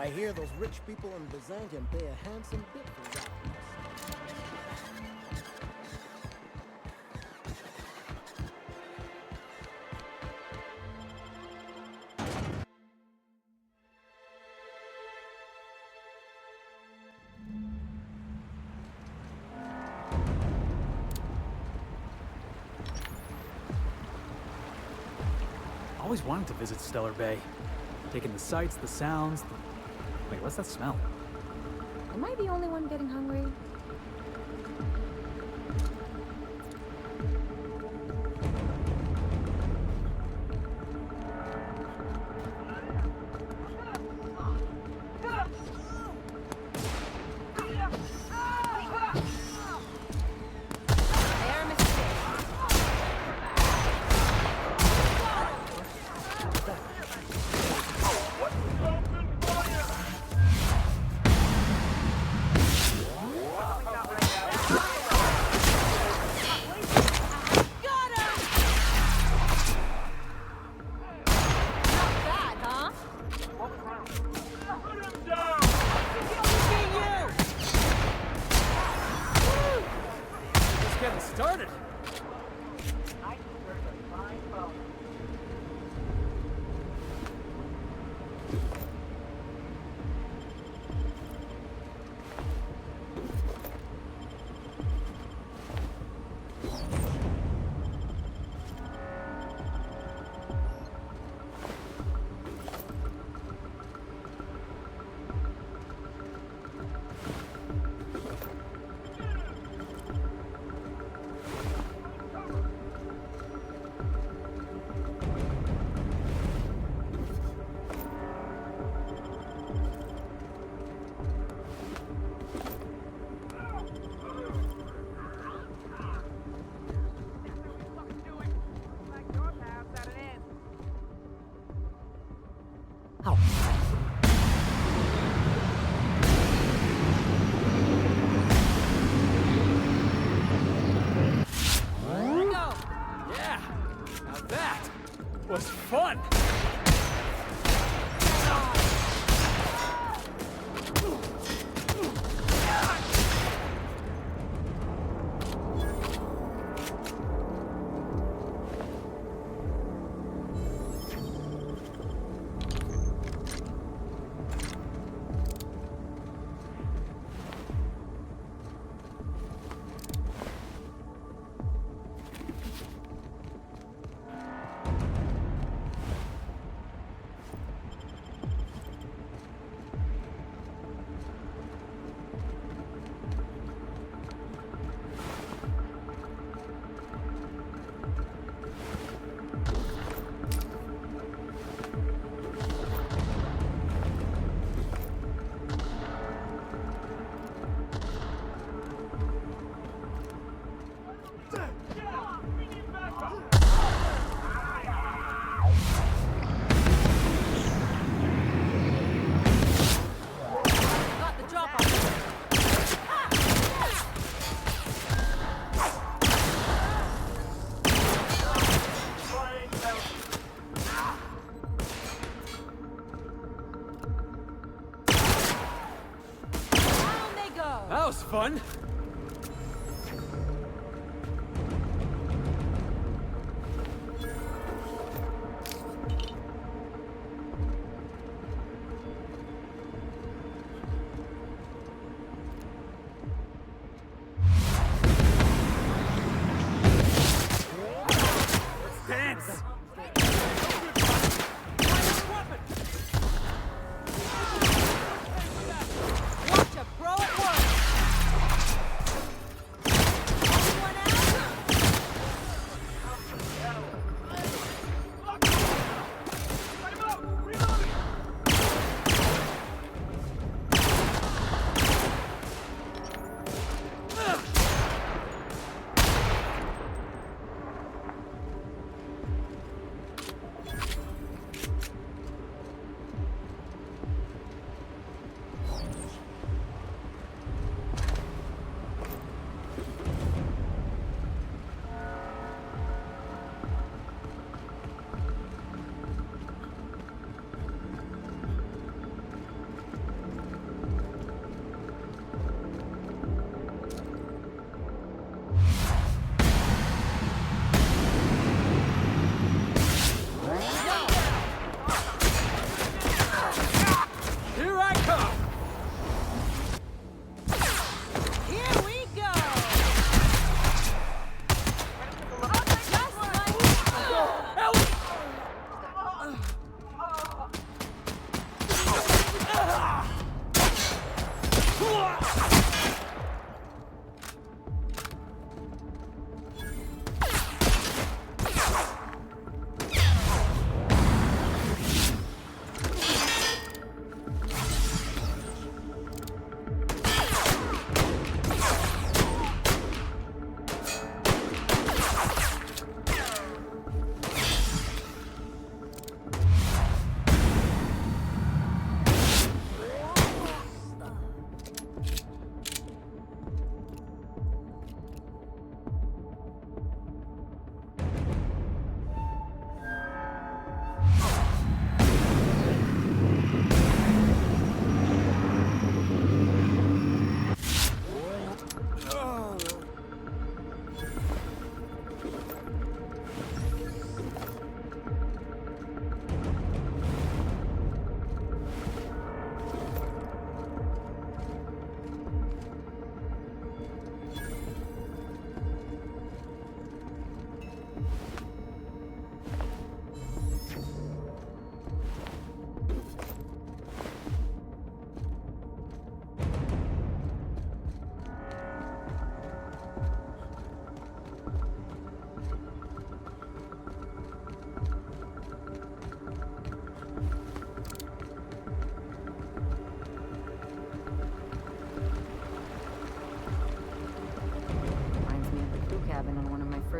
I hear those rich people in Byzantium pay a handsome bit for that. Always wanted to visit Stellar Bay. Taking the sights, the sounds. Wait, what's that smell? Am I the only one getting hungry? Started. Was fun! That was fun! Let's dance! Watch a pro at work!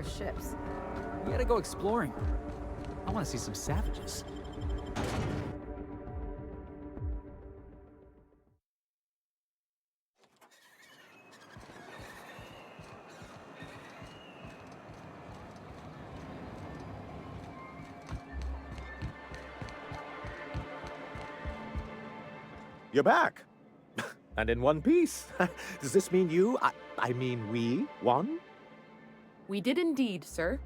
for ships. We gotta go exploring. I want to see some savages. You're back. And in one piece. Does this mean I mean we won? We did indeed, sir.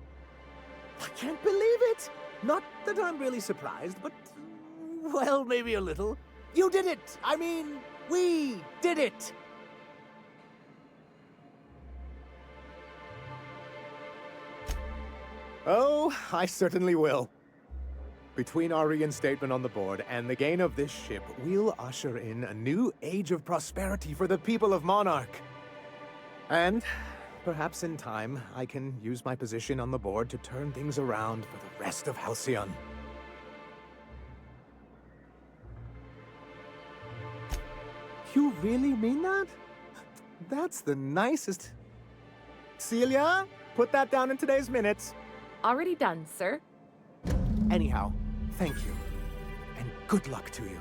I can't believe it! Not that I'm really surprised, but, well, maybe a little. You did it! I mean, we did it! Oh, I certainly will. Between our reinstatement on the board and the gain of this ship, we'll usher in a new age of prosperity for the people of Monarch. And perhaps in time, I can use my position on the board to turn things around for the rest of Halcyon. You really mean that? That's the nicest... Celia, put that down in today's minutes. Already done, sir. Anyhow, thank you. And good luck to you.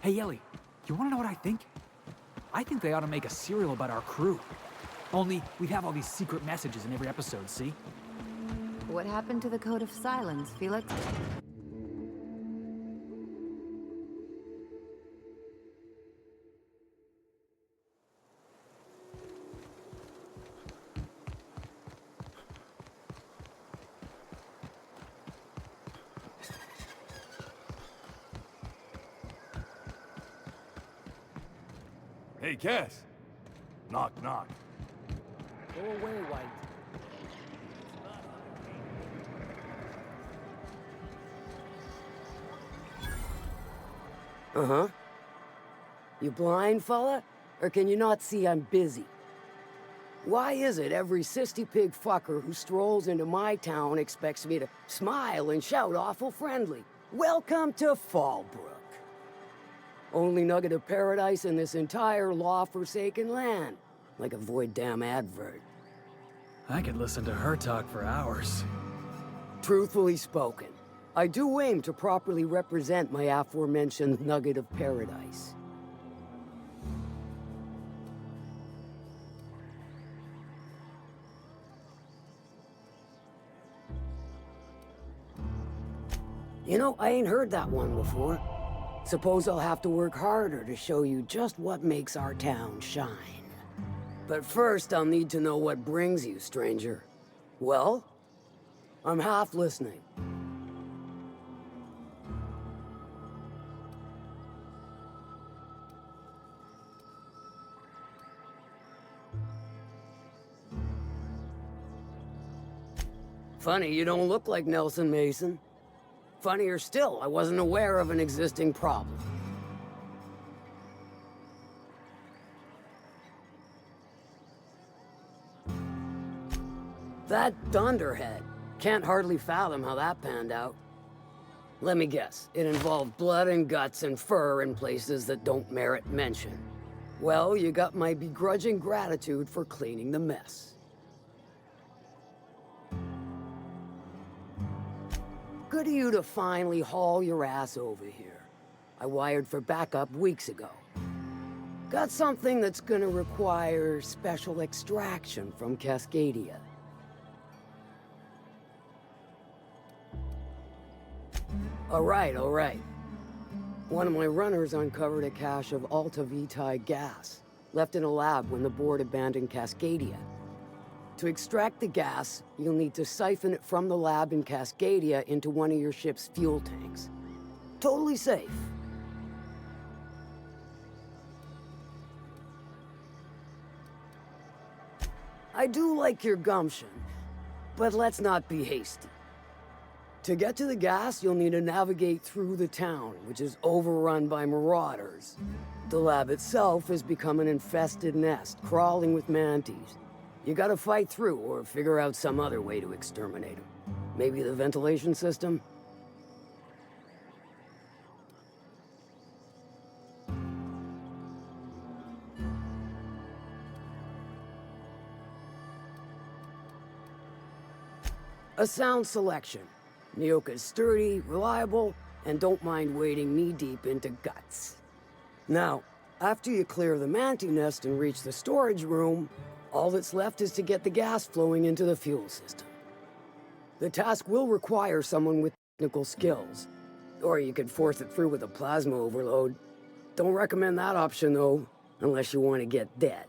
Hey, Ellie, you wanna know what I think? I think they ought to make a serial about our crew. Only, we'd have all these secret messages in every episode, see? What happened to the Code of Silence, Felix? Hey, Cass. Knock, knock. Go away, White. Uh-huh. You blind, fella? Or can you not see I'm busy? Why is it every sissy pig fucker who strolls into my town expects me to smile and shout awful friendly? Welcome to Fallbrook. Only nugget of paradise in this entire law-forsaken land. Like a void damn advert. I could listen to her talk for hours. Truthfully spoken, I do aim to properly represent my aforementioned nugget of paradise. You know, I ain't heard that one before. Suppose I'll have to work harder to show you just what makes our town shine. But first, I'll need to know what brings you, stranger. Well? I'm half listening. Funny, you don't look like Nelson Mason. Funnier still, I wasn't aware of an existing problem. That dunderhead. Can't hardly fathom how that panned out. Let me guess, it involved blood and guts and fur in places that don't merit mention. Well, you got my begrudging gratitude for cleaning the mess. Good of you to finally haul your ass over here. I wired for backup weeks ago. Got something that's gonna require special extraction from Cascadia. All right. One of my runners uncovered a cache of Alta Vitae gas, left in a lab when the board abandoned Cascadia. To extract the gas, you'll need to siphon it from the lab in Cascadia into one of your ship's fuel tanks. Totally safe. I do like your gumption, but let's not be hasty. To get to the gas, you'll need to navigate through the town, which is overrun by marauders. The lab itself has become an infested nest, crawling with mantis. You gotta fight through, or figure out some other way to exterminate them. Maybe the ventilation system? A sound selection. Nyoka's sturdy, reliable, and don't mind wading knee-deep into guts. Now, after you clear the mantis nest and reach the storage room, all that's left is to get the gas flowing into the fuel system. The task will require someone with technical skills, or you could force it through with a plasma overload. Don't recommend that option, though, unless you want to get dead.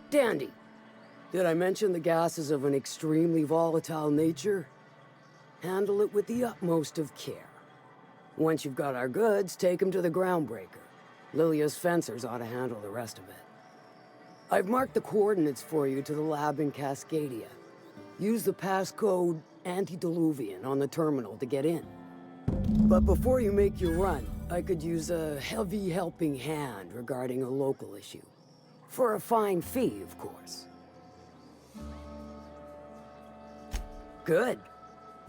Dandy. Did I mention the gas is of an extremely volatile nature? Handle it with the utmost of care. Once you've got our goods, take them to the groundbreaker. Lilia's fencers ought to handle the rest of it. I've marked the coordinates for you to the lab in Cascadia. Use the passcode Antediluvian on the terminal to get in. But before you make your run, I could use a heavy helping hand regarding a local issue. For a fine fee, of course. Good.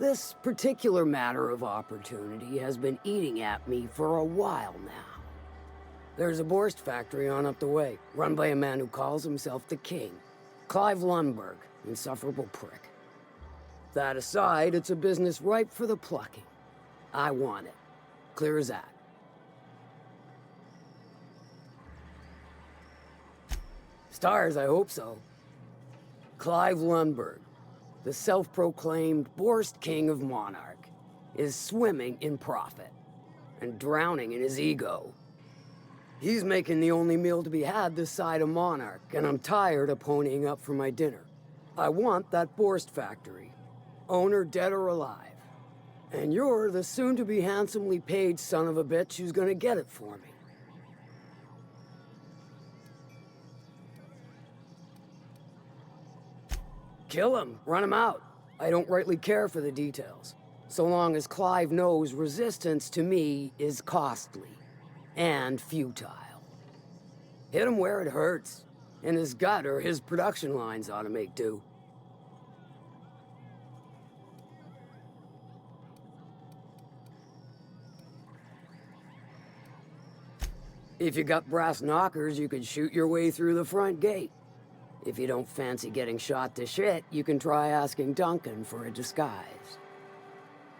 This particular matter of opportunity has been eating at me for a while now. There's a Borst factory on up the way, run by a man who calls himself the King. Clive Lundberg, insufferable prick. That aside, it's a business ripe for the plucking. I want it. Clear as that. Stars, I hope so. Clive Lundberg, the self-proclaimed Borst King of Monarch, is swimming in profit and drowning in his ego. He's making the only meal to be had this side of Monarch, and I'm tired of ponying up for my dinner. I want that Borst factory, owner dead or alive. And you're the soon-to-be handsomely paid son of a bitch who's gonna get it for me. Kill him, run him out. I don't rightly care for the details. So long as Clive knows resistance to me is costly and futile. Hit him where it hurts. In his gut or his production lines ought to make do. If you got brass knockers, you could shoot your way through the front gate. If you don't fancy getting shot to shit, you can try asking Duncan for a disguise.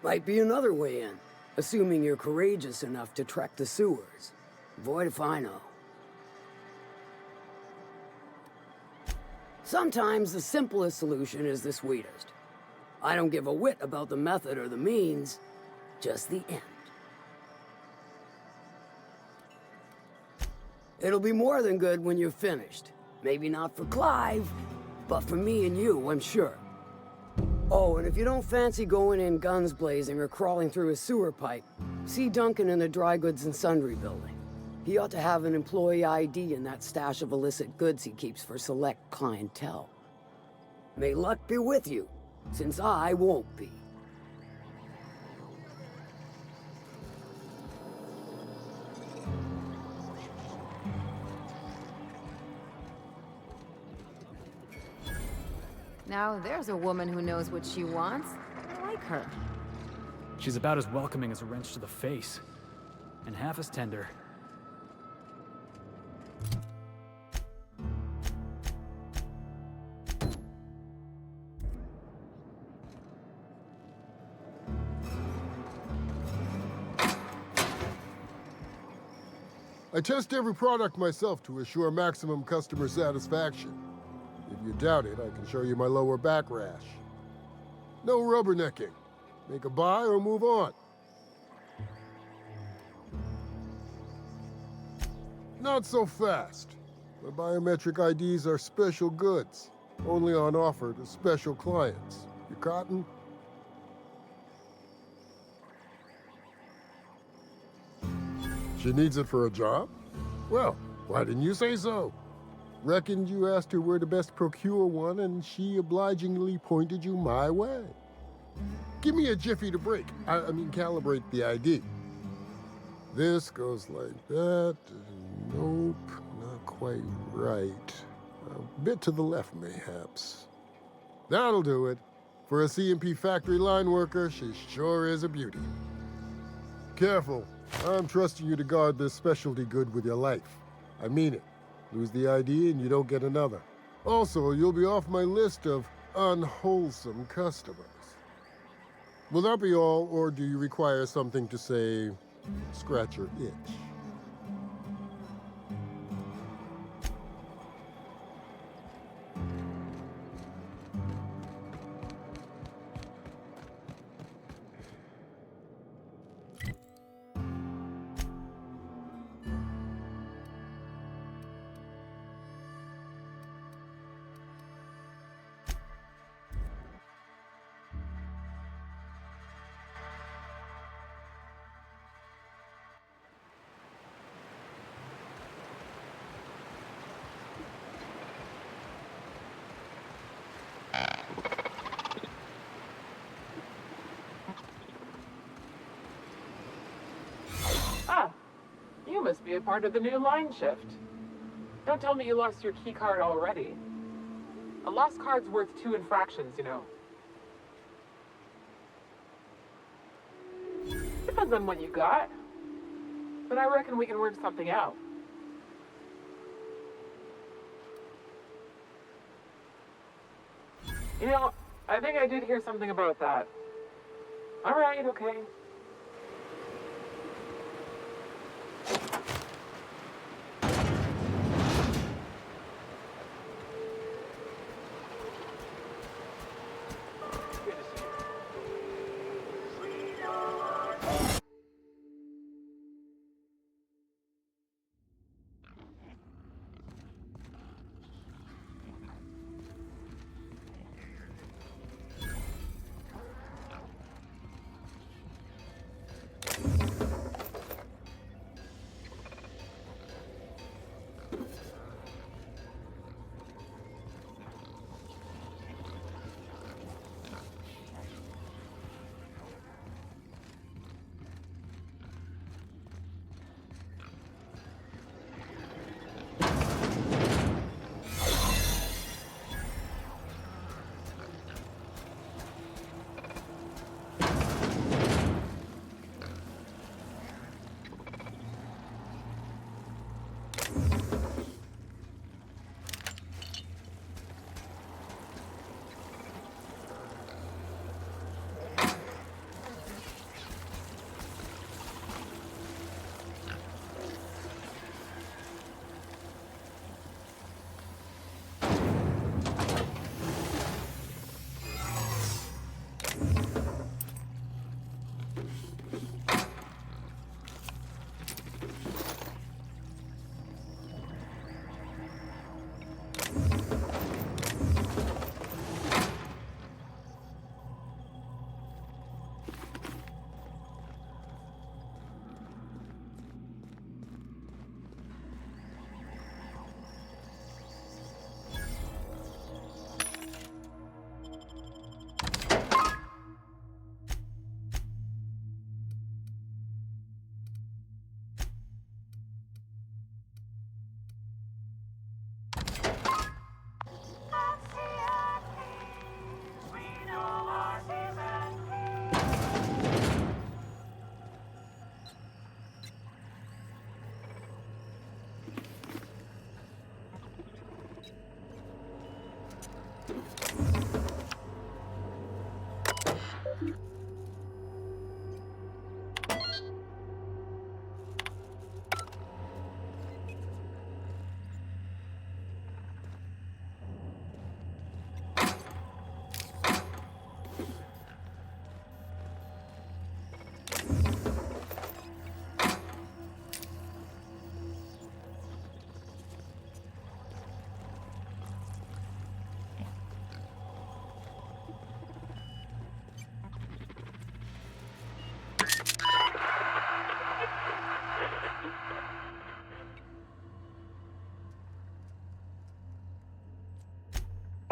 Might be another way in, assuming you're courageous enough to trek the sewers. Void if I know. Sometimes the simplest solution is the sweetest. I don't give a whit about the method or the means, just the end. It'll be more than good when you're finished. Maybe not for Clive, but for me and you, I'm sure. Oh, and if you don't fancy going in guns blazing or crawling through a sewer pipe, see Duncan in the dry goods and sundry building. He ought to have an employee ID in that stash of illicit goods he keeps for select clientele. May luck be with you, since I won't be. Now there's a woman who knows what she wants. I like her. She's about as welcoming as a wrench to the face, and half as tender. I test every product myself to assure maximum customer satisfaction. If you doubt it, I can show you my lower back rash. No rubbernecking. Make a buy or move on. Not so fast. My biometric IDs are special goods, only on offer to special clients. You cotton? She needs it for a job? Well, why didn't you say so? Reckoned you asked her where to best procure one, and she obligingly pointed you my way. Give me a jiffy to break. I mean, calibrate the ID. This goes like that. Nope, not quite right. A bit to the left, mayhaps. That'll do it. For a CMP factory line worker, she sure is a beauty. Careful. I'm trusting you to guard this specialty good with your life. I mean it. Lose the ID and you don't get another. Also, you'll be off my list of unwholesome customers. Will that be all, or do you require something to say, scratch your itch? You must be a part of the new line shift. Don't tell me you lost your key card already. A lost card's worth 2 infractions, you know. Depends on what you got. But I reckon we can work something out. You know, I think I did hear something about that. Alright, okay.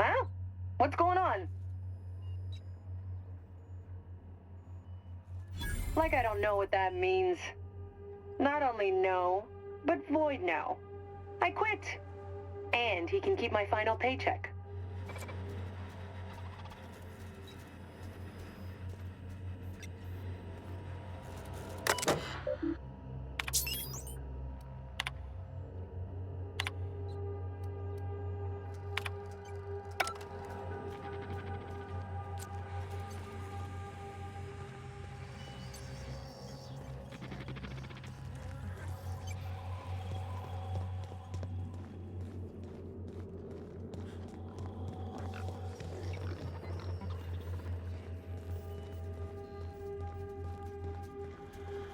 Huh? What's going on? Like I don't know what that means. Not only no, but void no. I quit. And he can keep my final paycheck.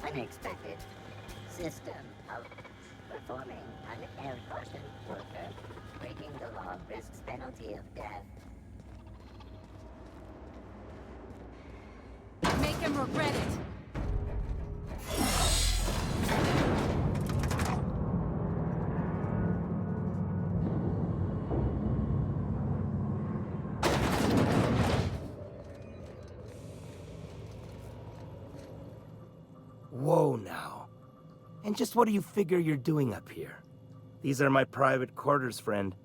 Unexpected system of performing an air-caution worker. Breaking the law risks penalty of death. Make him regret it. Whoa now. And just what do you figure you're doing up here? These are my private quarters, friend.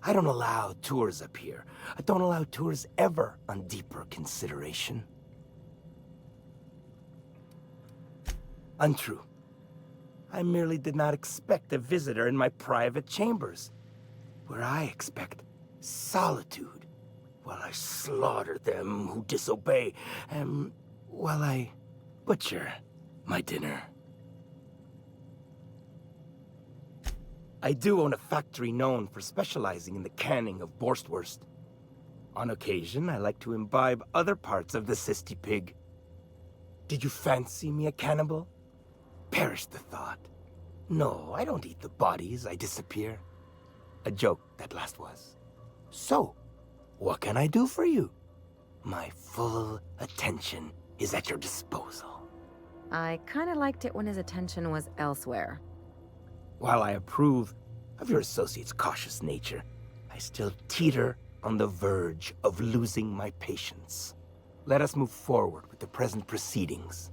I don't allow tours up here. I don't allow tours ever on deeper consideration. Untrue. I merely did not expect a visitor in my private chambers, where I expect solitude, while I slaughter them who disobey, and while I butcher my dinner. I do own a factory known for specializing in the canning of Borstwurst. On occasion, I like to imbibe other parts of the Sisty Pig. Did you fancy me a cannibal? Perish the thought. No, I don't eat the bodies, I disappear. A joke, that last was. So, what can I do for you? My full attention is at your disposal. I kinda liked it when his attention was elsewhere. While I approve of your associate's cautious nature, I still teeter on the verge of losing my patience. Let us move forward with the present proceedings.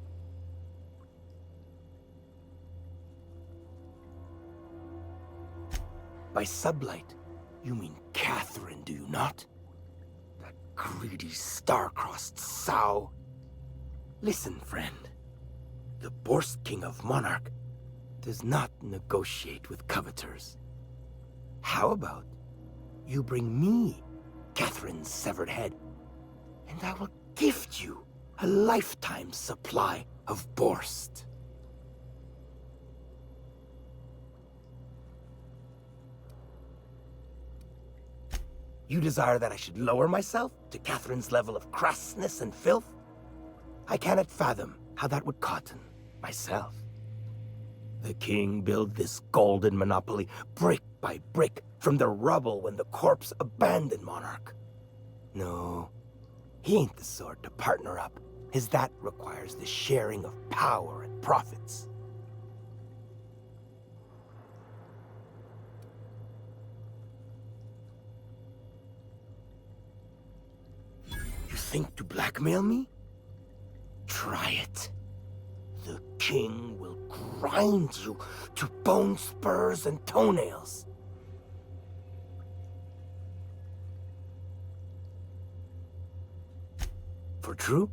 By sublight, you mean Catherine, do you not? That greedy, star-crossed sow. Listen, friend. The Borst King of Monarch does not negotiate with coveters. How about you bring me Catherine's severed head, and I will gift you a lifetime supply of Borst. You desire that I should lower myself to Catherine's level of crassness and filth? I cannot fathom how that would cotton myself. The king built this golden monopoly brick by brick from the rubble when the corpse abandoned Monarch. No, he ain't the sort to partner up, as that requires the sharing of power and profits. You think to blackmail me? Try it. The king will grind you to bone spurs and toenails. For true?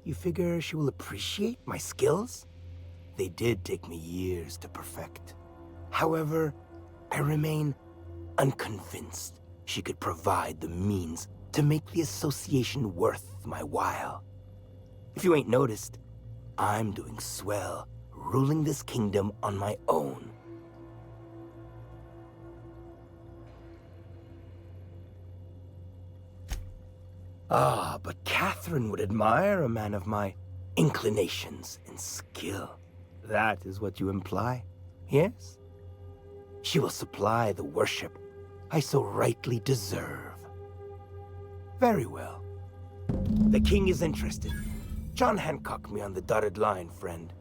You figure she will appreciate my skills? They did take me years to perfect. However, I remain unconvinced she could provide the means to make the association worth my while. If you ain't noticed, I'm doing swell, ruling this kingdom on my own. Ah, but Catherine would admire a man of my inclinations and skill. That is what you imply, yes? She will supply the worship I so rightly deserve. Very well. The king is interested. John Hancock me on the dotted line, friend.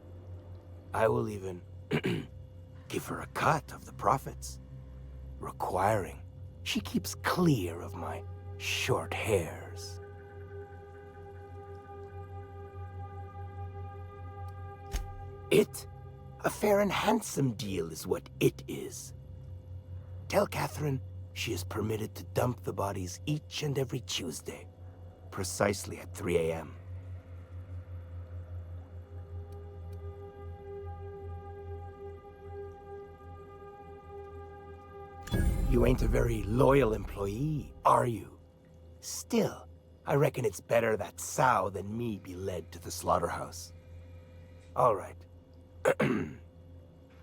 I will even give her a cut of the profits, requiring she keeps clear of my short hairs. A fair and handsome deal is what it is. Tell Catherine she is permitted to dump the bodies each and every Tuesday, precisely at 3 a.m. You ain't a very loyal employee, are you? Still, I reckon it's better that sow than me be led to the slaughterhouse. All right.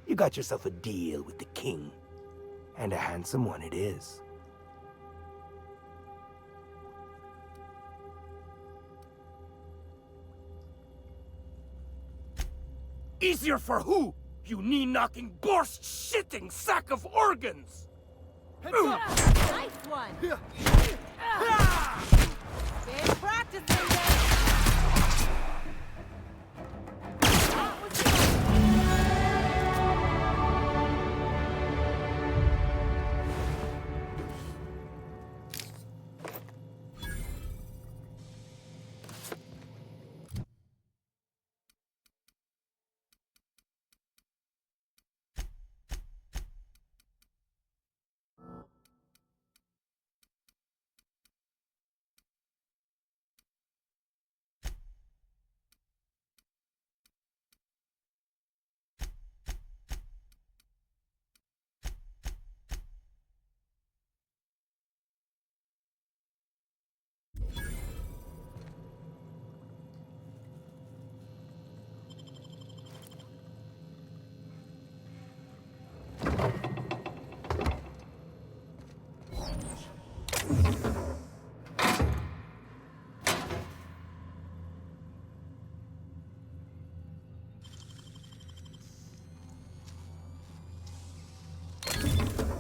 You got yourself a deal with the king, and a handsome one it is. Easier for who, you knee-knocking, borscht-shitting sack of organs? Heads up! Nice one! Been practicing this!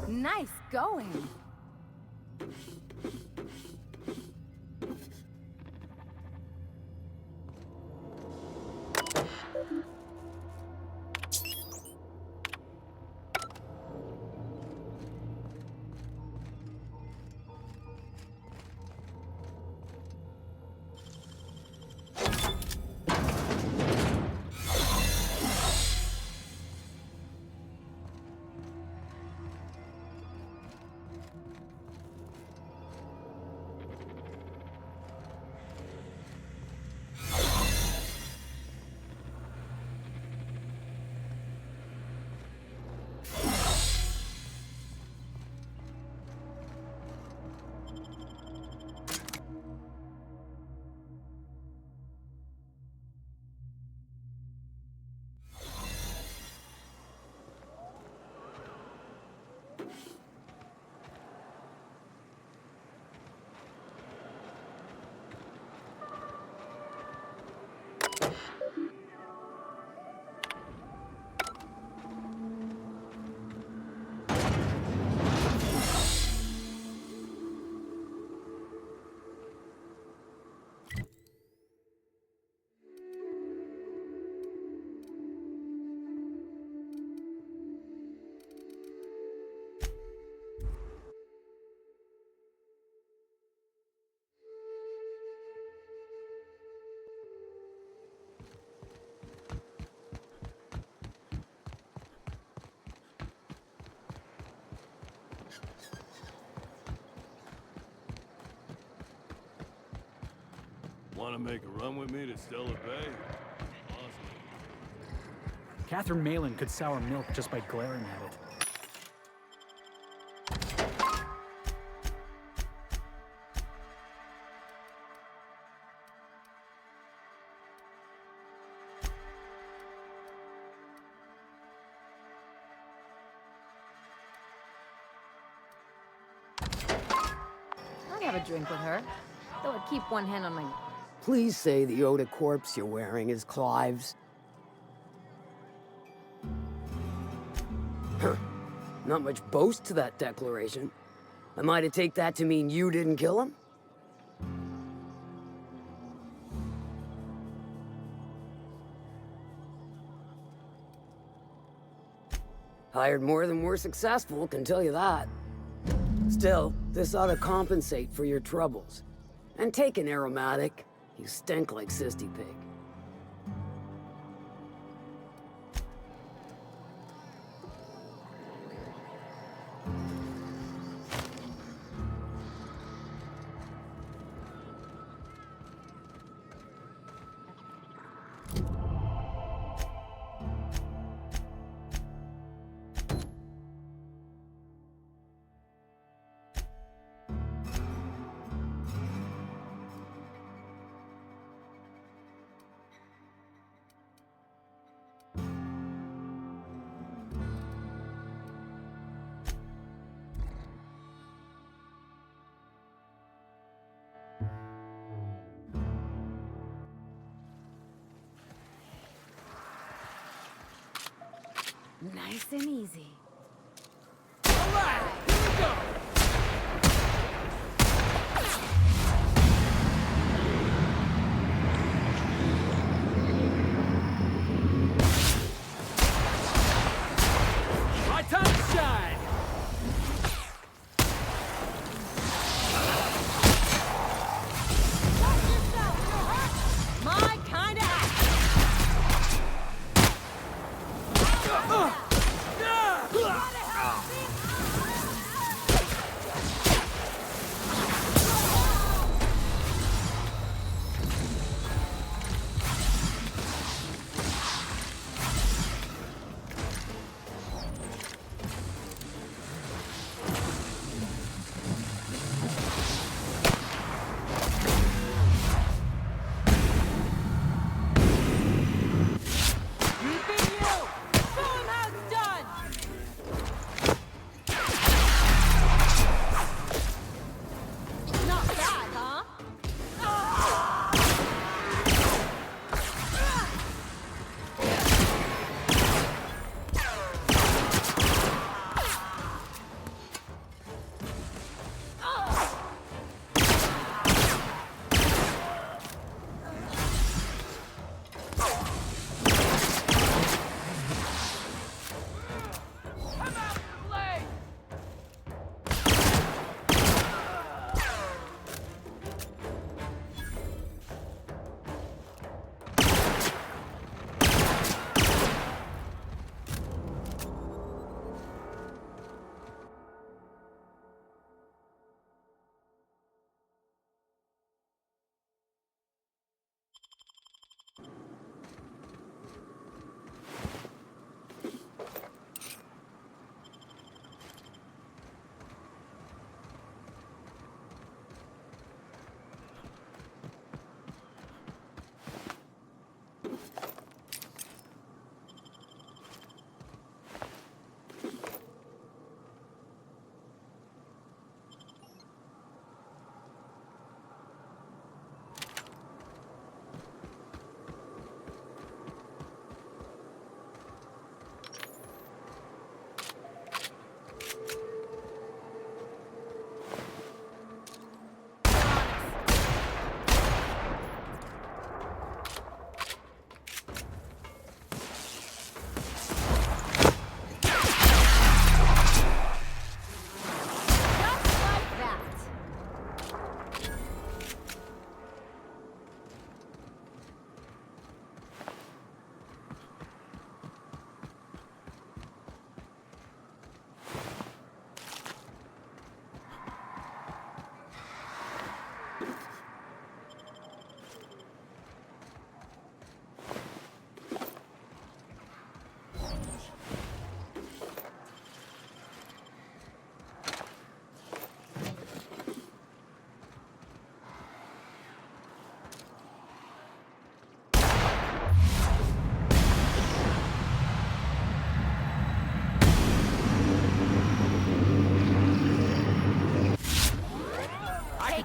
Nice going. Want to make a run with me to Stellar Bay? Awesome. Catherine Malin could sour milk just by glaring at it. have a drink with her. Though I'd keep one hand on my... Please say the Yoda corpse you're wearing is Clive's. Huh. Not much boast to that declaration. Am I to take that to mean you didn't kill him? Hired more than we're successful, can tell you that. Still, this ought to compensate for your troubles. And take an aromatic. You stink like Sisty Pig. Nice and easy. All right, here we go. My time to shine. Watch yourself, you're hurt. My kind of action.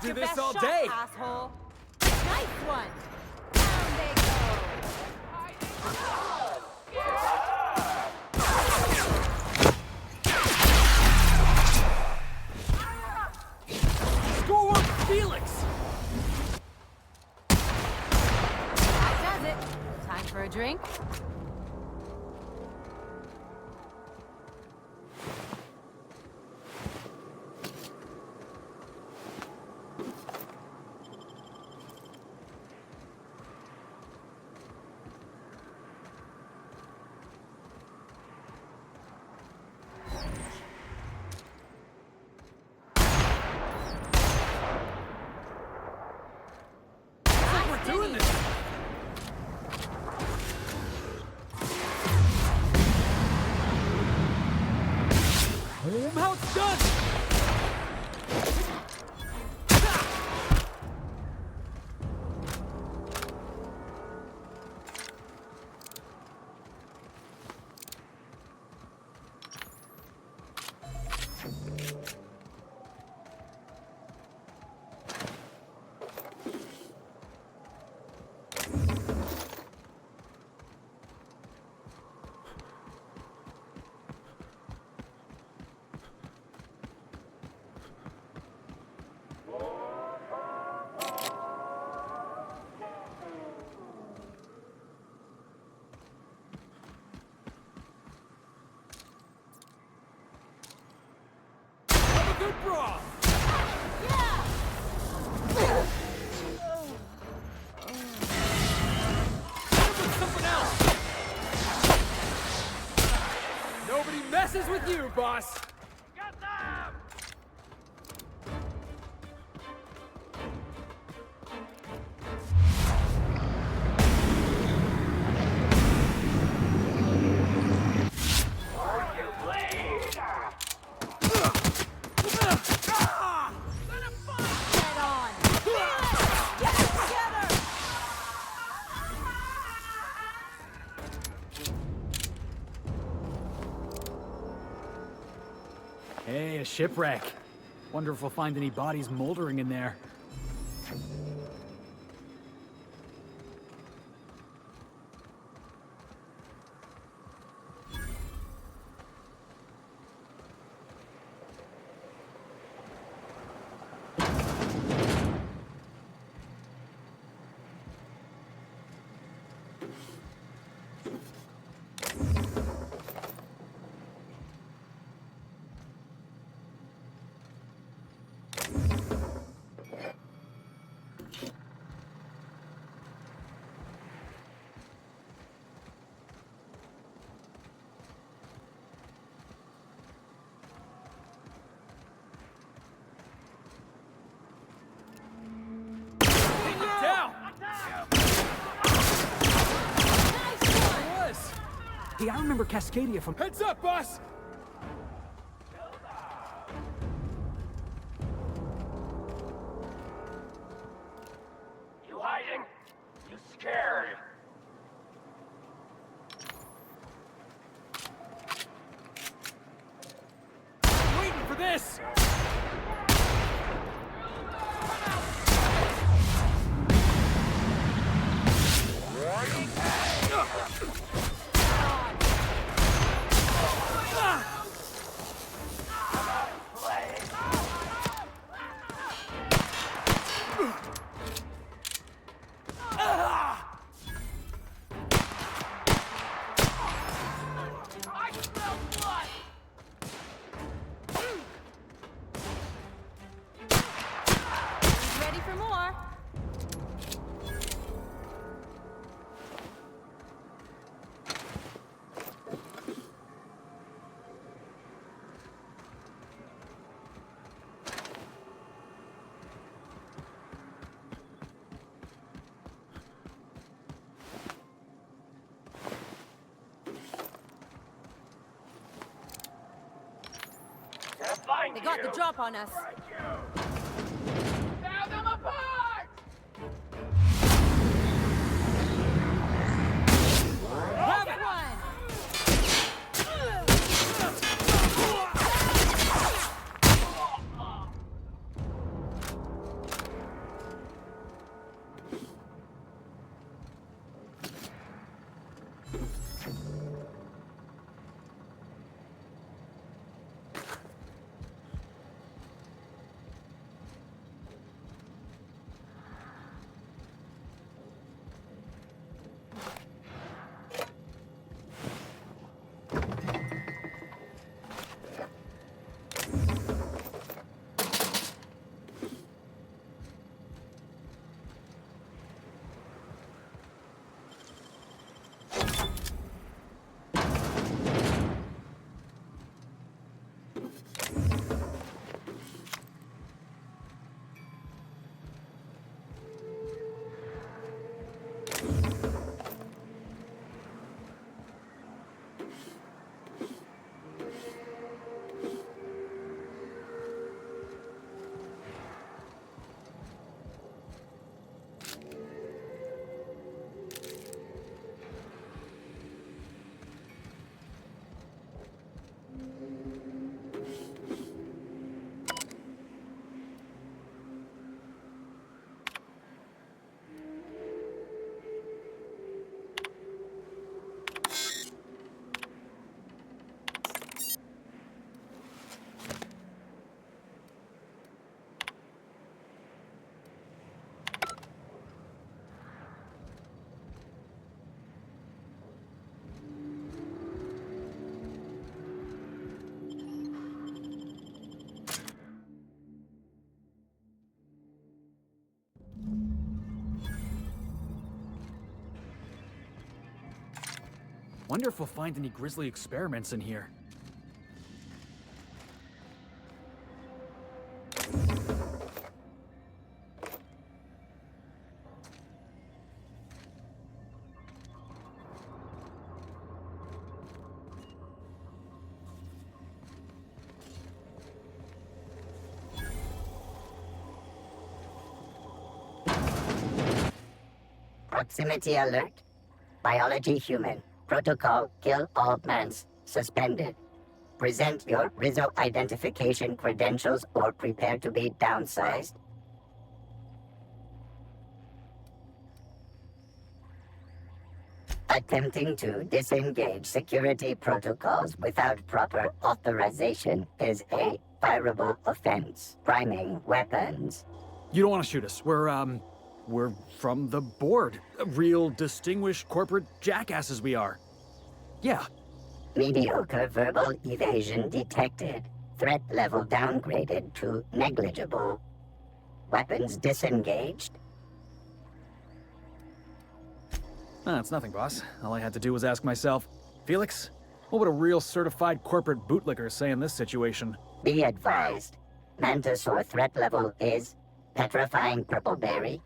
do your this best all shot, day. asshole. Nice one. Down they go. Score Felix! That does it. Time for a drink? We're doing this! How it's done! Have a good brawl! Something else! Nobody messes with you, boss! Got them! Get on. Get it together. Hey, a shipwreck. Wonder if we'll find any bodies moldering in there. Hey, I remember Cascadia from... Heads up, boss! You hiding? You scared? Waiting for this! Ready for more? They got the drop on us. Tear them apart! Have it! Wonder if we'll find any grisly experiments in here. Proximity alert. Biology human. Protocol kill all mans. Suspended. Present your Rizzo identification credentials or prepare to be downsized. Attempting to disengage security protocols without proper authorization is a fireable offense. Priming weapons. You don't want to shoot us. We're from the board. Real distinguished corporate jackasses we are. Yeah. Mediocre verbal evasion detected. Threat level downgraded to negligible. Weapons disengaged. It's nothing, boss. All I had to do was ask myself, Felix, what would a real certified corporate bootlicker say in this situation? Be advised. Mantisaur threat level is petrifying purple berry.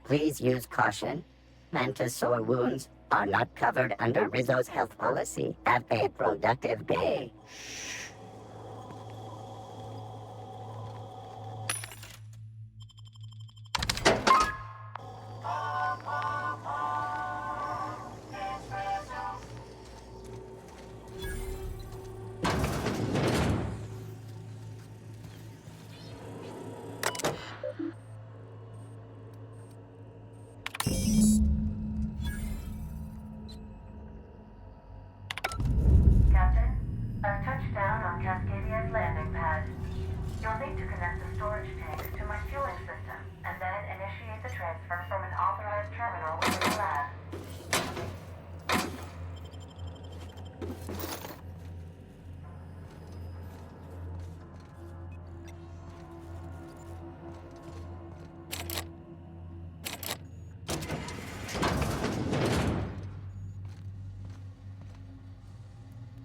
Please use caution. Mantisaur wounds are not covered under Rizzo's health policy. Have a productive day. Captain, I've touched down on Cascadia's landing pad. You'll need to connect the storage tanks to my fueling system and then initiate the transfer